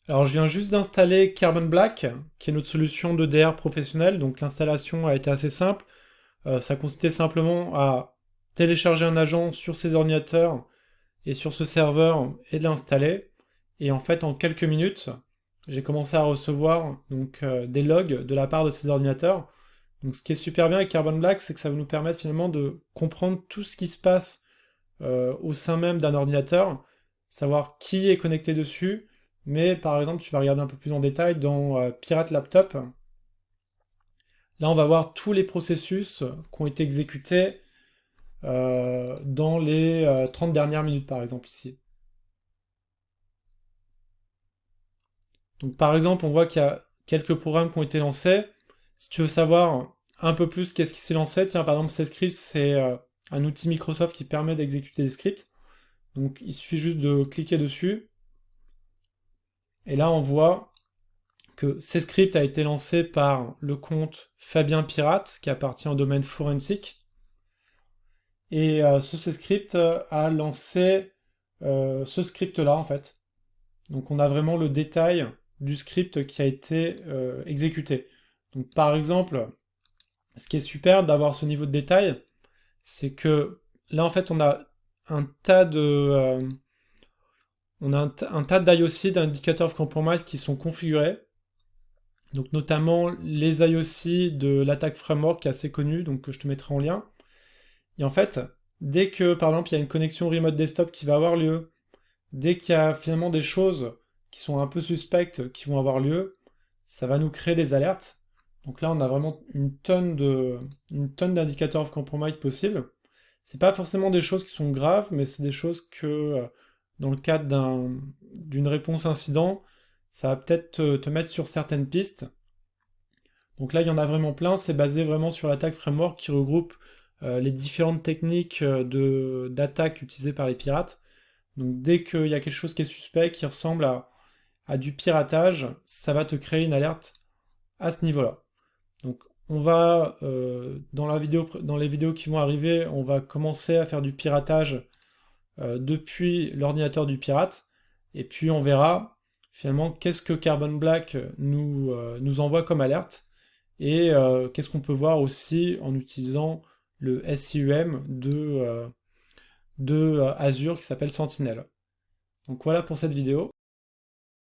Alors je viens juste d'installer Carbon Black, qui est notre solution de DR professionnelle, donc l'installation a été assez simple. Ça consistait simplement à télécharger un agent sur ces ordinateurs et sur ce serveur et de l'installer. Et en fait, en quelques minutes, j'ai commencé à recevoir des logs de la part de ces ordinateurs. Donc ce qui est super bien avec Carbon Black, c'est que ça va nous permettre finalement de comprendre tout ce qui se passe au sein même d'un ordinateur, savoir qui est connecté dessus, mais par exemple, tu vas regarder un peu plus en détail dans Pirate Laptop. Là, on va voir tous les processus qui ont été exécutés dans les 30 dernières minutes, par exemple, ici. Donc, par exemple, on voit qu'il y a quelques programmes qui ont été lancés. Si tu veux savoir un peu plus qu'est-ce qui s'est lancé, tiens, par exemple, C-Script, c'est un outil Microsoft qui permet d'exécuter des scripts. Donc, il suffit juste de cliquer dessus. Et là, on voit que C-Script a été lancé par le compte Fabien Pirate, qui appartient au domaine forensique. Et ce C-Script a lancé ce script-là, en fait. Donc on a vraiment le détail du script qui a été exécuté. Donc par exemple, ce qui est super d'avoir ce niveau de détail, c'est que là, en fait, on a un tas de... on a un tas d'IOC, d'indicators of compromise qui sont configurés. Donc notamment les IOC de l'attaque framework qui est assez connu, donc que je te mettrai en lien. Et en fait, dès que par exemple il y a une connexion remote desktop qui va avoir lieu, dès qu'il y a finalement des choses qui sont un peu suspectes qui vont avoir lieu, ça va nous créer des alertes. Donc là, on a vraiment une tonne d'indicateurs of compromise possibles. C'est pas forcément des choses qui sont graves, mais c'est des choses que, dans le cadre d'une réponse incident, ça va peut-être te mettre sur certaines pistes. Donc là, il y en a vraiment plein. C'est basé vraiment sur l'attaque framework qui regroupe les différentes techniques d'attaque utilisées par les pirates. Donc dès qu'il y a quelque chose qui est suspect, qui ressemble à du piratage, ça va te créer une alerte à ce niveau-là. Donc on va, dans les vidéos qui vont arriver, on va commencer à faire du piratage depuis l'ordinateur du pirate, et puis on verra finalement qu'est-ce que Carbon Black nous envoie comme alerte, et qu'est-ce qu'on peut voir aussi en utilisant le SIEM de Azure qui s'appelle Sentinel. Donc voilà pour cette vidéo.